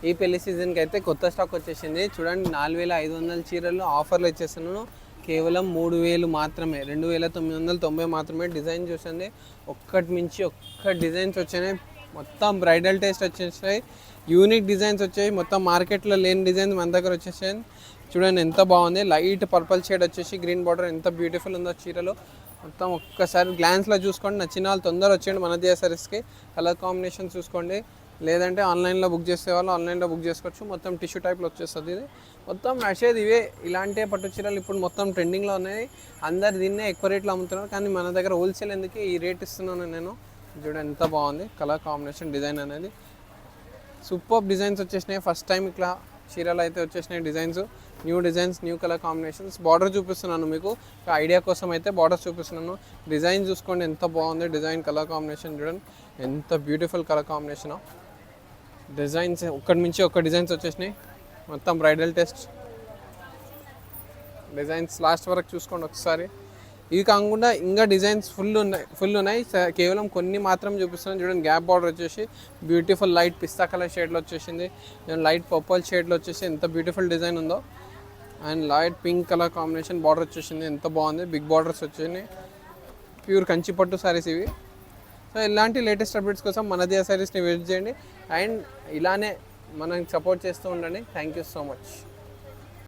ఈ పెళ్లి సీజన్కి అయితే కొత్త స్టాక్ వచ్చేసింది. చూడండి 4500 చీరలు ఆఫర్లు ఇచ్చేస్తున్నాను. కేవలం 3000 మాత్రమే, 2990 మాత్రమే. డిజైన్ చూసండి, ఒక్కటి మించి ఒక్క డిజైన్స్ వచ్చాయి. మొత్తం బ్రైడల్ టేస్ట్ వచ్చేసాయి, యూనిక్ డిజైన్స్ వచ్చాయి. మొత్తం మార్కెట్లో లేని డిజైన్స్ మన దగ్గర వచ్చేసాయి. చూడండి ఎంత బాగుంది, లైట్ పర్పల్ షేడ్ వచ్చేసి గ్రీన్ బార్డర్, ఎంత బ్యూటిఫుల్ ఉందో చీరలు. మొత్తం ఒక్కసారి గ్లాన్స్లో చూసుకోండి, నచ్చిన వాళ్ళు తొందర వచ్చేయండి మన సారీస్కి. కలర్ కాంబినేషన్ చూసుకోండి, లేదంటే ఆన్లైన్లో బుక్ చేసే వాళ్ళు ఆన్లైన్లో బుక్ చేసుకోవచ్చు. మొత్తం టిష్యూ టైప్లో వచ్చేస్తుంది. ఇది మొత్తం నచ్చేది ఇవే, ఇలాంటి పట్టు చీరలు ఇప్పుడు మొత్తం ట్రెండింగ్లో ఉన్నాయి. అందరు దీన్నే ఎక్కువ రేట్లో అమ్ముతున్నారు, కానీ మన దగ్గర హోల్సేల్ ఎందుకు ఈ రేట్ ఇస్తున్నాను నేను. చూడండి ఎంత బాగుంది కలర్ కాంబినేషన్, డిజైన్ అనేది సూపర్ డిజైన్స్ వచ్చేసినాయి. ఫస్ట్ టైం ఇట్లా చీరలు అయితే వచ్చేసినాయి designs, new designs, new colour combinations. Border చూపిస్తున్నాను మీకు ఐడియా కోసం అయితే బార్డర్స్ చూపిస్తున్నాను. డిజైన్ చూసుకోండి ఎంత బాగుంది, డిజైన్ కలర్ కాంబినేషన్ చూడండి ఎంత బ్యూటిఫుల్ కలర్ కాంబినేషన్. డిజైన్స్ ఒక్కటి మించి ఒక్క డిజైన్స్ వచ్చేసినాయి. మొత్తం బ్రైడల్ టెస్ట్ డిజైన్స్ లాస్ట్ వరకు చూసుకోండి ఒకసారి. ఇవి కాకుండా ఇంకా డిజైన్స్ ఫుల్ ఉన్నాయి. కేవలం కొన్ని మాత్రం చూపిస్తున్నాను. చూడండి గ్యాప్ బార్డర్ వచ్చేసి బ్యూటిఫుల్ లైట్ పిస్తా కలర్ షేడ్లో వచ్చేసింది. లైట్ పర్పుల్ షేడ్లో వచ్చేసి ఎంత బ్యూటిఫుల్ డిజైన్ ఉందో. And light pink colour combination border వచ్చేసింది, ఎంత బాగుంది. బిగ్ బార్డర్స్ వచ్చాయి, ప్యూర్ కంచి పట్టు సారీస్ ఇవి. సో ఇలాంటి లేటెస్ట్ అప్డేట్స్ కోసం మన దియా సారీస్ని విజిట్ చేయండి. అండ్ ఇలానే మనకి సపోర్ట్ చేస్తూ ఉండండి. Thank you so much.